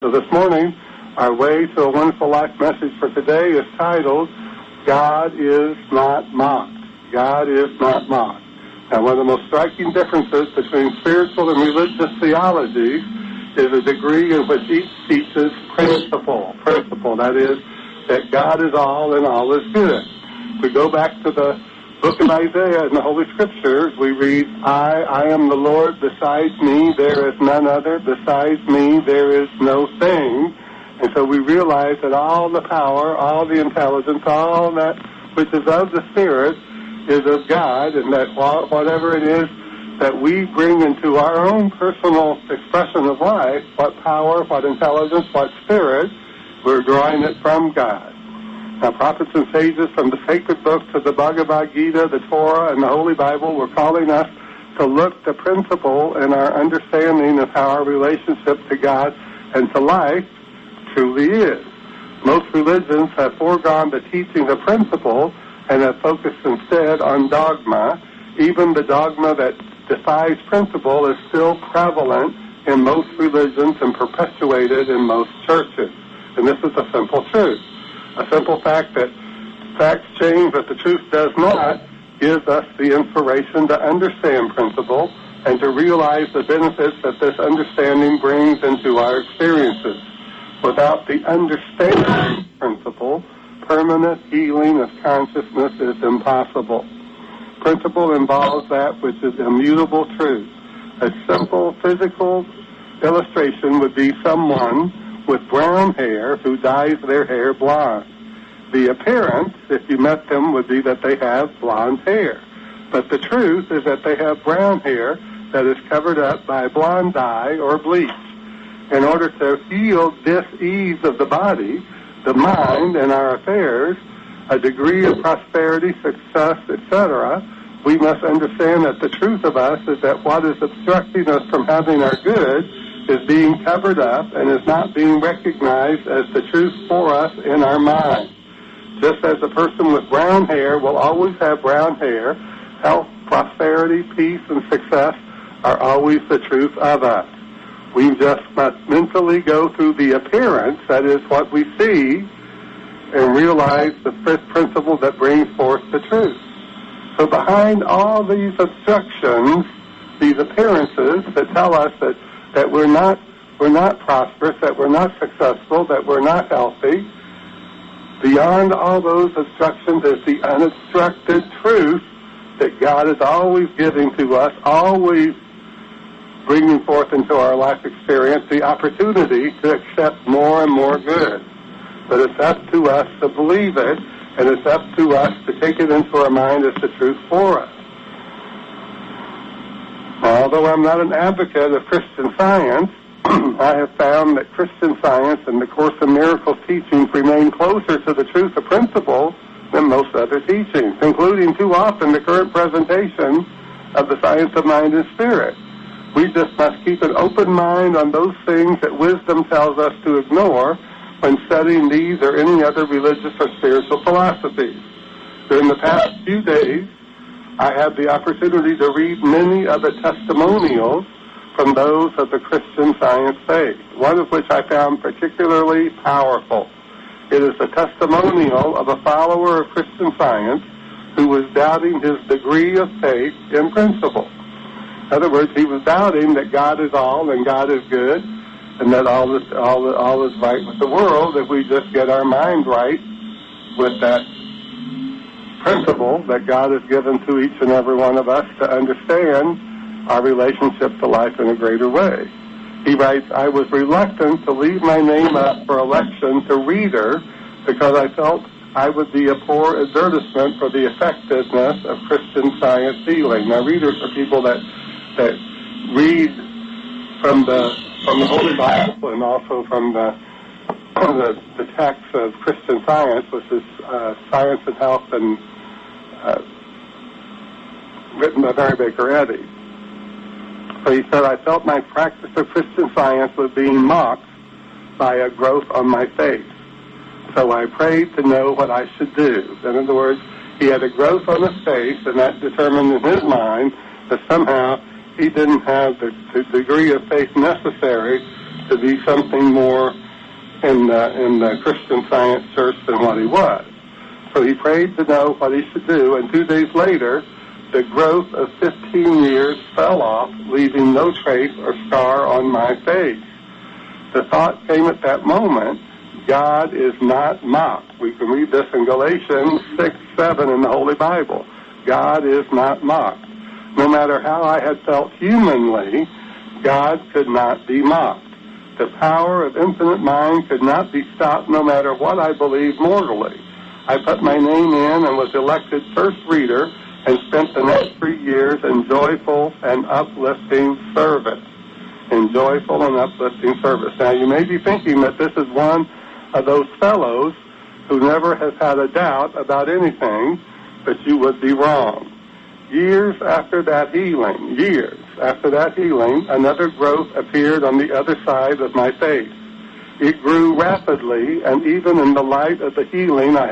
So this morning, our Way to a Wonderful Life message for today is titled, God is Not Mocked. God is not mocked. Now, one of the most striking differences between spiritual and religious theologies is the degree in which each teaches principle. That is, that God is all and all is good. We go back to the book of Isaiah in the Holy Scriptures. We read, I am the Lord, besides me there is none other, besides me there is no thing. And so we realize that all the power, all the intelligence, all that which is of the Spirit is of God, and that whatever it is that we bring into our own personal expression of life, what power, what intelligence, what spirit, we're drawing it from God. Now, prophets and sages from the sacred books to the Bhagavad Gita, the Torah, and the Holy Bible were calling us to look the principle in our understanding of how our relationship to God and to life truly is. Most religions have foregone the teaching of principle and have focused instead on dogma. Even the dogma that defies principle is still prevalent in most religions and perpetuated in most churches. And this is a simple truth. A simple fact that facts change, but the truth does not, gives us the inspiration to understand principle and to realize the benefits that this understanding brings into our experiences. Without the understanding principle, permanent healing of consciousness is impossible. Principle involves that which is immutable truth. A simple physical illustration would be someone with brown hair who dyes their hair blonde. The appearance, if you met them, would be that they have blonde hair. But the truth is that they have brown hair that is covered up by blonde dye or bleach. In order to heal dis-ease of the body, the mind, and our affairs, a degree of prosperity, success, etc., we must understand that the truth of us is that what is obstructing us from having our good is being covered up and is not being recognized as the truth for us in our mind. Just as a person with brown hair will always have brown hair, health, prosperity, peace, and success are always the truth of us. We just must mentally go through the appearance, that is what we see, and realize the fifth principle that brings forth the truth. So behind all these obstructions, these appearances that tell us that we're not prosperous, that we're not successful, that we're not healthy, beyond all those obstructions is the unobstructed truth that God is always giving to us, always bringing forth into our life experience the opportunity to accept more and more good. But it's up to us to believe it, and it's up to us to take it into our mind as the truth for us. Now, although I'm not an advocate of Christian Science, I have found that Christian Science and the Course in Miracles teachings remain closer to the truth of principle than most other teachings, including too often the current presentation of the science of mind and spirit. We just must keep an open mind on those things that wisdom tells us to ignore when studying these or any other religious or spiritual philosophies. During the past few days, I had the opportunity to read many of the testimonials from those of the Christian Science faith, one of which I found particularly powerful. It is the testimonial of a follower of Christian Science who was doubting his degree of faith in principle. In other words, he was doubting that God is all and God is good and that all is right with the world if we just get our mind right with that principle that God has given to each and every one of us to understand our relationship to life in a greater way. He writes, I was reluctant to leave my name up for election to reader because I felt I would be a poor advertisement for the effectiveness of Christian Science healing. Now, readers are people that read from the Holy Bible and also from the text of Christian Science, which is Science and Health, and written by Mary Baker Eddy. So he said, I felt my practice of Christian Science was being mocked by a growth on my face. So I prayed to know what I should do. In other words, he had a growth on his face, and that determined in his mind that somehow he didn't have the degree of faith necessary to be something more in the Christian Science church than what he was. So he prayed to know what he should do, and 2 days later, the growth of 15 years fell off, leaving no trace or scar on my face. The thought came at that moment, God is not mocked. We can read this in Galatians 6, 7 in the Holy Bible. God is not mocked. No matter how I had felt humanly, God could not be mocked. The power of infinite mind could not be stopped no matter what I believed mortally. I put my name in and was elected first reader and spent the next 3 years in joyful and uplifting service. In joyful and uplifting service. Now, you may be thinking that this is one of those fellows who never has had a doubt about anything, but you would be wrong. Years after that healing, another growth appeared on the other side of my face. It grew rapidly, and even in the light of the healing I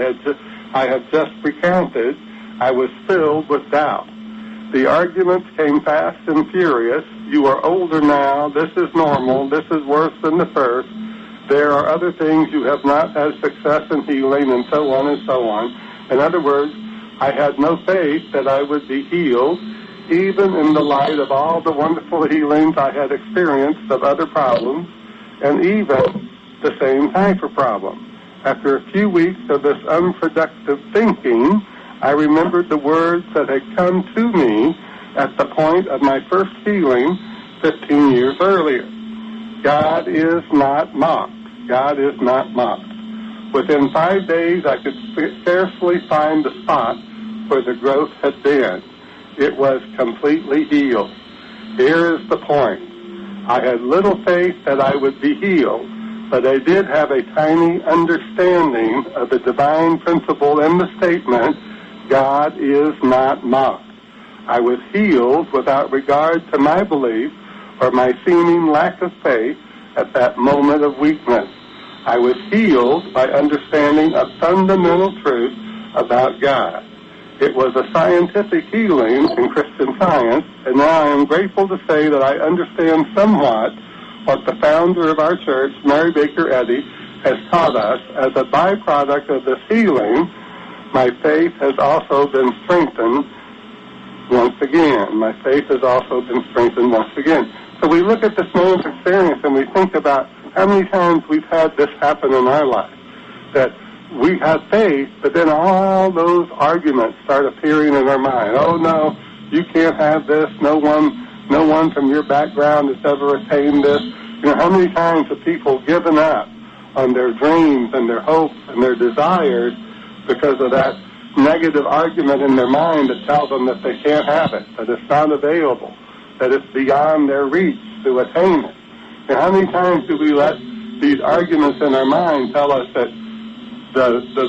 have just recounted, I was filled with doubt. The arguments came fast and furious. You are older now. This is normal. This is worse than the first. There are other things you have not had success in healing, and so on and so on. In other words, I had no faith that I would be healed, even in the light of all the wonderful healings I had experienced of other problems, and even the same type of problem. After a few weeks of this unproductive thinking, I remembered the words that had come to me at the point of my first healing 15 years earlier. God is not mocked. God is not mocked. Within 5 days, I could scarcely find the spot where the growth had been. It was completely healed. Here is the point. I had little faith that I would be healed, but I did have a tiny understanding of the divine principle in the statement, God is not mocked. I was healed without regard to my belief or my seeming lack of faith at that moment of weakness. I was healed by understanding a fundamental truth about God. It was a scientific healing in Christian Science, and now I am grateful to say that I understand somewhat what the founder of our church, Mary Baker Eddy, has taught us. As a byproduct of this healing, my faith has also been strengthened once again. My faith has also been strengthened once again. So we look at this man's experience and we think about how many times we've had this happen in our life. That we have faith, but then all those arguments start appearing in our mind. Oh no, you can't have this. No one from your background has ever attained this. You know, how many times have people given up on their dreams and their hopes and their desires because of that negative argument in their mind that tells them that they can't have it, that it's not available, that it's beyond their reach to attain it. And how many times do we let these arguments in our mind tell us that the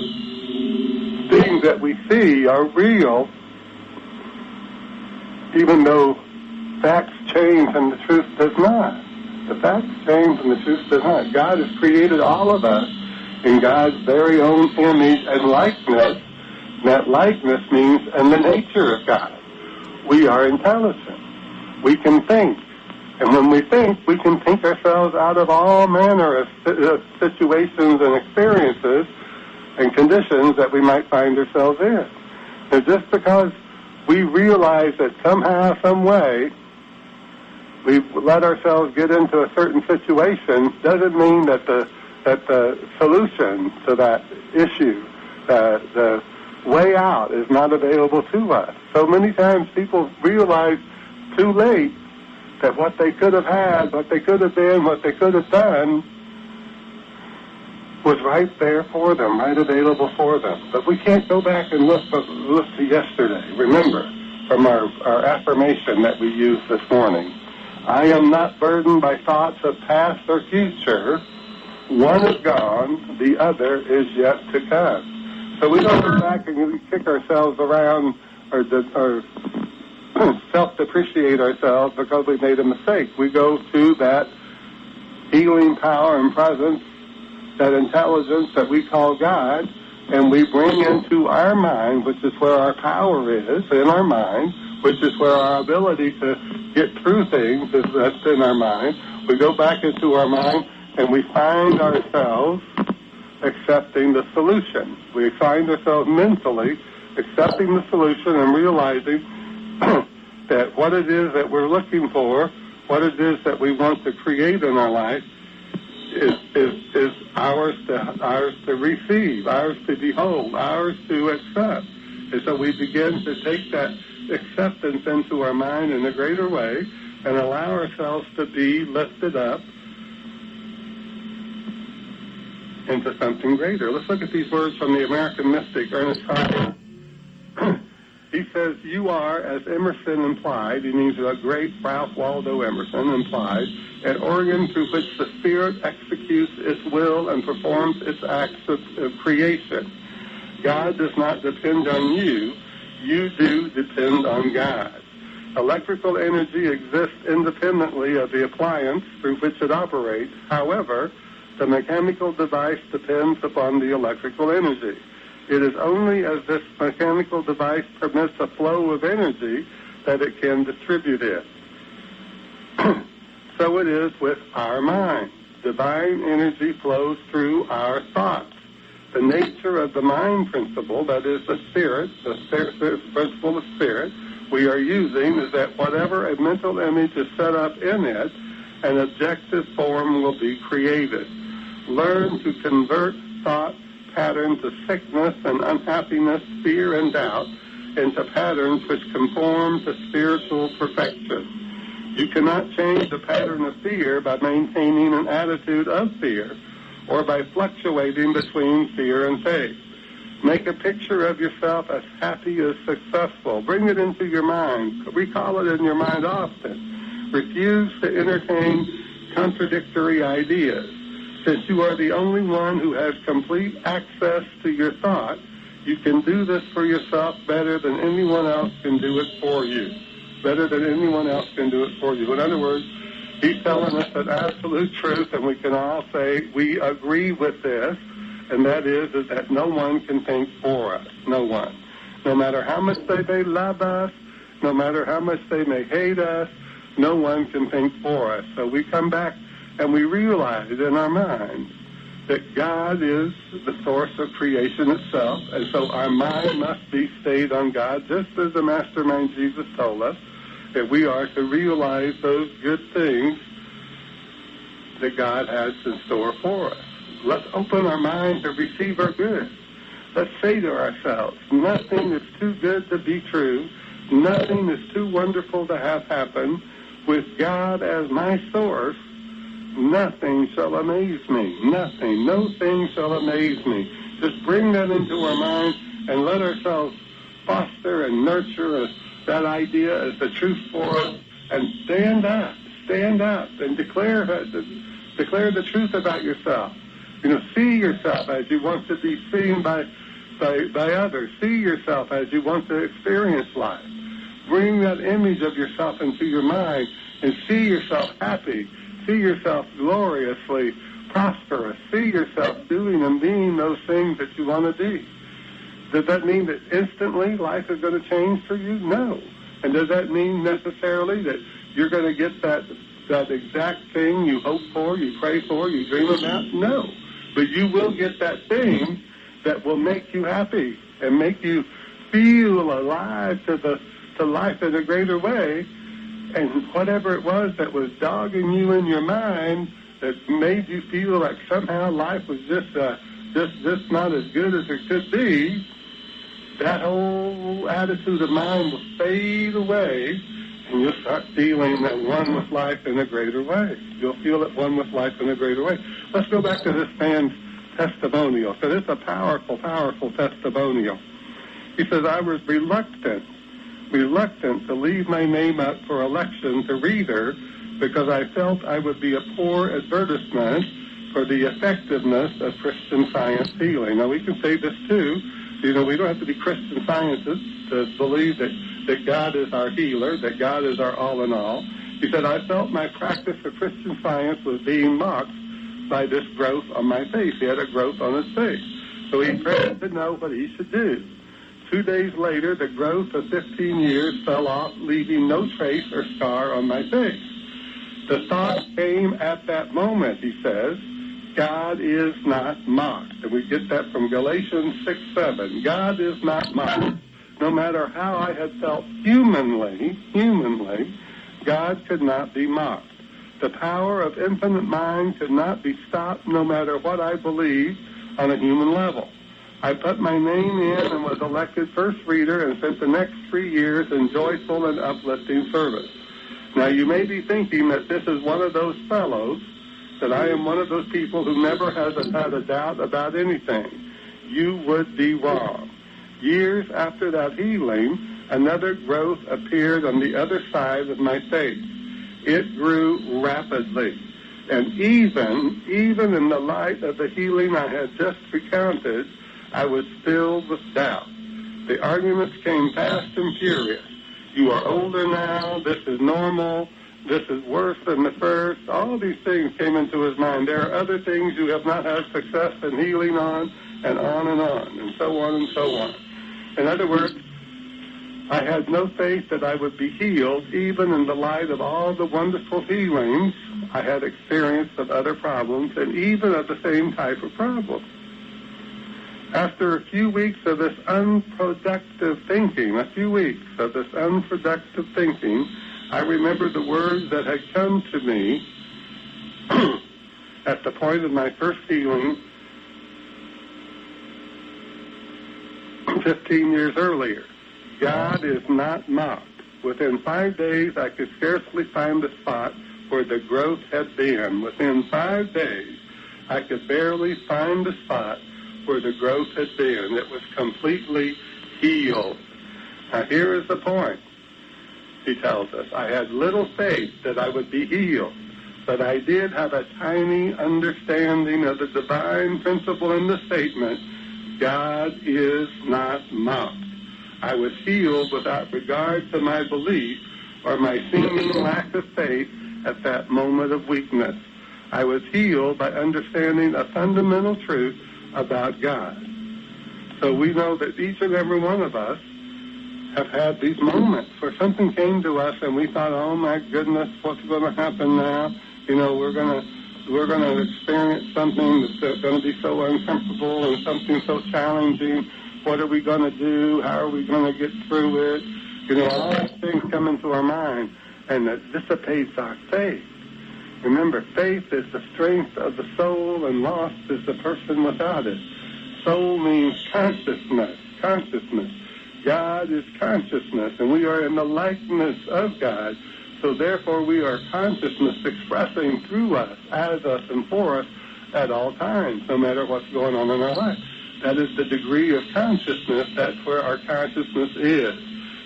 things that we see are real, even though facts change and the truth does not? The facts change and the truth does not. God has created all of us in God's very own image and likeness. That likeness means in the nature of God. We are intelligent. We can think. And when we can think ourselves out of all manner of situations and experiences and conditions that we might find ourselves in. And just because we realize that somehow, some way, we let ourselves get into a certain situation doesn't mean that the solution to that issue, the way out, is not available to us. So many times people realize too late that what they could have had, what they could have been, what they could have done was right there for them, right available for them. But we can't go back and look to yesterday. Remember, from our affirmation that we used this morning, I am not burdened by thoughts of past or future. One is gone, the other is yet to come. So we don't go back and kick ourselves around or self-depreciate ourselves because we made a mistake. We go to that healing power and presence, that intelligence that we call God, and we bring into our mind, which is where our power is, in our mind, which is where our ability to get through things is that's in our mind. We go back into our mind and we find ourselves accepting the solution. We find ourselves mentally accepting the solution and realizing that what it is that we're looking for, what it is that we want to create in our life is ours to receive, ours to behold, ours to accept. And so we begin to take that acceptance into our mind in a greater way and allow ourselves to be lifted up into something greater. Let's look at these words from the American mystic Ernest Harding. He says, you are, as Emerson implied, he means the great Ralph Waldo Emerson implied, an organ through which the Spirit executes its will and performs its acts of creation. God does not depend on you. You do depend on God. Electrical energy exists independently of the appliance through which it operates. However, the mechanical device depends upon the electrical energy. It is only as this mechanical device permits a flow of energy that it can distribute it. So it is with our mind. Divine energy flows through our thoughts. The nature of the mind principle, that is the spirit principle of spirit, we are using is that whatever a mental image is set up in it, an objective form will be created. Learn to convert thought patterns of sickness and unhappiness, fear and doubt into patterns which conform to spiritual perfection. You cannot change the pattern of fear by maintaining an attitude of fear or by fluctuating between fear and faith. Make a picture of yourself as happy as successful. Bring it into your mind. Recall it in your mind often. Refuse to entertain contradictory ideas. Since you are the only one who has complete access to your thought, you can do this for yourself better than anyone else can do it for you. Better than anyone else can do it for you. In other words, he's telling us an absolute truth, and we can all say we agree with this, and that is that no one can think for us. No one. No matter how much they may love us, no matter how much they may hate us, no one can think for us. So we come back and we realize in our minds that God is the source of creation itself, and so our mind must be stayed on God, just as the mastermind Jesus told us, that we are to realize those good things that God has in store for us. Let's open our mind to receive our good. Let's say to ourselves, nothing is too good to be true. Nothing is too wonderful to have happen. With God as my source, nothing shall amaze me. Nothing. No thing shall amaze me. Just bring that into our mind and let ourselves foster and nurture that idea as the truth for us, and stand up and declare the truth about yourself. See yourself as you want to be seen by others. See yourself as you want to experience life. Bring that image of yourself into your mind and see yourself happy. See yourself gloriously prosperous. See yourself doing and being those things that you want to be. Does that mean that instantly life is going to change for you? No. And does that mean necessarily that you're going to get that exact thing you hope for, you pray for, you dream about? No. But you will get that thing that will make you happy and make you feel alive to life in a greater way. And whatever it was that was dogging you in your mind that made you feel like somehow life was just not as good as it could be, that whole attitude of mind will fade away, and you'll start feeling that one with life in a greater way. You'll feel it one with life in a greater way. Let's go back to this man's testimonial. So this is a powerful, powerful testimonial. He says, I was reluctant to leave my name up for election to reader because I felt I would be a poor advertisement for the effectiveness of Christian Science healing. Now, we can say this, too. We don't have to be Christian scientists to believe that God is our healer, that God is our all-in-all. He said, I felt my practice of Christian Science was being mocked by this growth on my face. He had a growth on his face. So he prayed to know what he should do. 2 days later, the growth of 15 years fell off, leaving no trace or scar on my face. The thought came at that moment, he says, God is not mocked. And we get that from Galatians 6:7. God is not mocked. No matter how I had felt humanly, God could not be mocked. The power of infinite mind could not be stopped no matter what I believed on a human level. I put my name in and was elected first reader and spent the next 3 years in joyful and uplifting service. Now, you may be thinking that this is one of those fellows, that I am one of those people who never has had a doubt about anything. You would be wrong. Years after that healing, another growth appeared on the other side of my face. It grew rapidly. And even in the light of the healing I had just recounted, I was filled with doubt. The arguments came fast and furious. You are older now. This is normal. This is worse than the first. All these things came into his mind. There are other things you have not had success in healing on, and so on and so on. In other words, I had no faith that I would be healed, even in the light of all the wonderful healings I had experienced of other problems, and even of the same type of problem. After a few weeks of this unproductive thinking, I remembered the words that had come to me at the point of my first healing 15 years earlier. God is not mocked. Within 5 days, I could scarcely find the spot where the growth had been. Within 5 days, I could barely find the spot where the growth had been. It was completely healed. Now, here is the point. He tells us, I had little faith that I would be healed, but I did have a tiny understanding of the divine principle in the statement, God is not mocked. I was healed without regard to my belief or my seeming lack of faith at that moment of weakness. I was healed by understanding a fundamental truth about God. So we know that each and every one of us have had these moments where something came to us and we thought, oh my goodness, what's going to happen now? You know, we're going to experience something that's going to be so uncomfortable and something so challenging. What are we going to do? How are we going to get through it? You know, all these things come into our mind, and it dissipates our faith. Remember, faith is the strength of the soul, and lost is the person without it. Soul means consciousness. God is consciousness, and we are in the likeness of God. So therefore, we are consciousness expressing through us, as us, and for us at all times, no matter what's going on in our life. That is the degree of consciousness. That's where our consciousness is.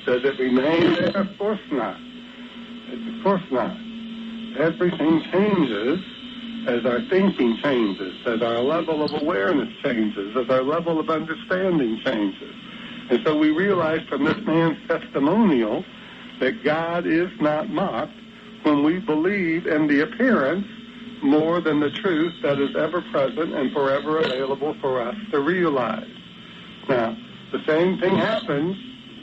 Does it remain there? Of course not. Of course not. Everything changes as our thinking changes, as our level of awareness changes, as our level of understanding changes. And so we realize from this man's testimonial that God is not mocked when we believe in the appearance more than the truth that is ever present and forever available for us to realize. Now, the same thing happens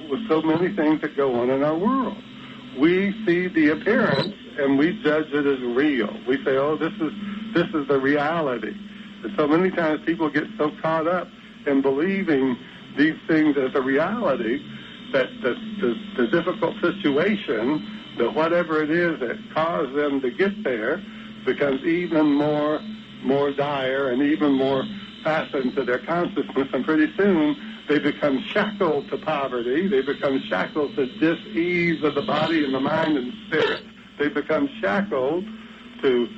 with so many things that go on in our world. We see the appearance and we judge it as real. We say, oh, this is the reality. And so many times people get so caught up in believing these things as a reality that the difficult situation, the whatever it is that caused them to get there, becomes even more dire and even more fastened to their consciousness, and pretty soon they become shackled to poverty. They become shackled to dis-ease of the body and the mind and spirit. They become shackled to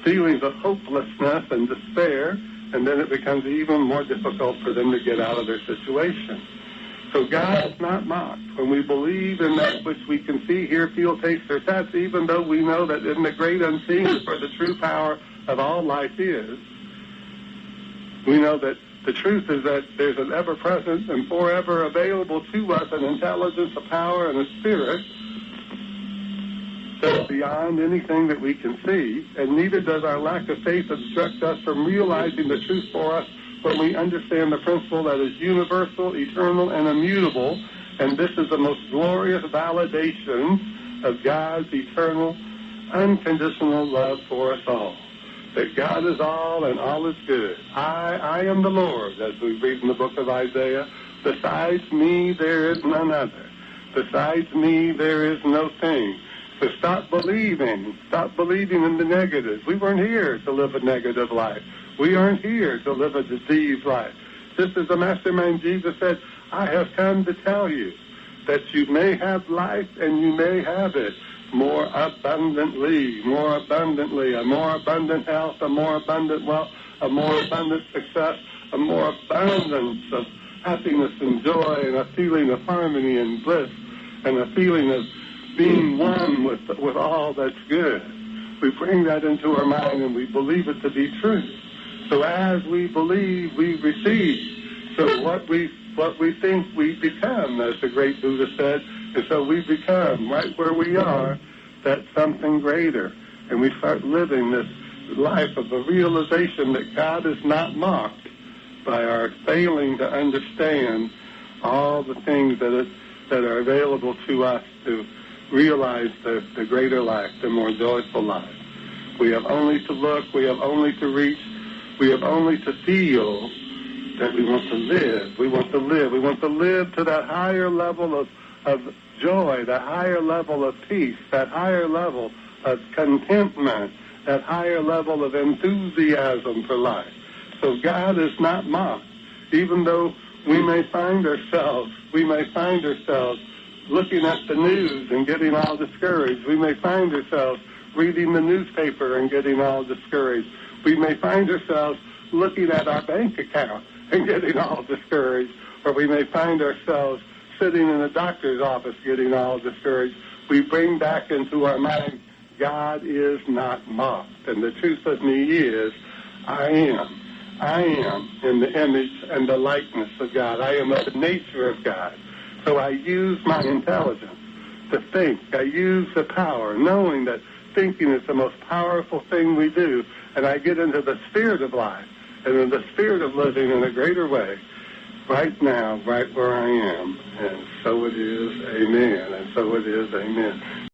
feelings of hopelessness and despair, and then it becomes even more difficult for them to get out of their situation. So God is not mocked. When we believe in that which we can see, hear, feel, taste, or touch, even though we know that in the great unseen is where the true power of all life is, we know that the truth is that there's an ever-present and forever available to us an intelligence, a power, and a spirit that's beyond anything that we can see, and neither does our lack of faith obstruct us from realizing the truth for us when we understand the principle that is universal, eternal, and immutable. And this is the most glorious validation of God's eternal, unconditional love for us all. That God is all and all is good. I am the Lord, as we read in the book of Isaiah. Besides me, there is none other. Besides me, there is no thing. So stop believing in the negative. We weren't here to live a negative life. We aren't here to live a diseased life. Just as the Mastermind Jesus said, I have come to tell you that you may have life and you may have it more abundantly, a more abundant health, a more abundant wealth, a more abundant success, a more abundance of happiness and joy, and a feeling of harmony and bliss, and a feeling of being one with all that's good. We bring that into our mind and we believe it to be true. So as we believe, we receive. So what we think, we become, as the great Buddha said. And so we become, right where we are, that something greater. And we start living this life of the realization that God is not mocked by our failing to understand all the things that are available to us to realize the greater life, the more joyful life. We have only to look, we have only to reach, we have only to feel that we want to live. We want to live. We want to live to that higher level of joy, that higher level of peace, that higher level of contentment, that higher level of enthusiasm for life. So God is not mocked, even though we may find ourselves looking at the news and getting all discouraged. We may find ourselves reading the newspaper and getting all discouraged. We may find ourselves looking at our bank account and getting all discouraged. Or we may find ourselves sitting in a doctor's office getting all discouraged. We bring back into our mind, God is not mocked. And the truth of me is, I am in the image and the likeness of God. I am of the nature of God. So I use my intelligence to think. I use the power, knowing that thinking is the most powerful thing we do. And I get into the spirit of life and in the spirit of living in a greater way right now, right where I am. And so it is, amen. And so it is, amen.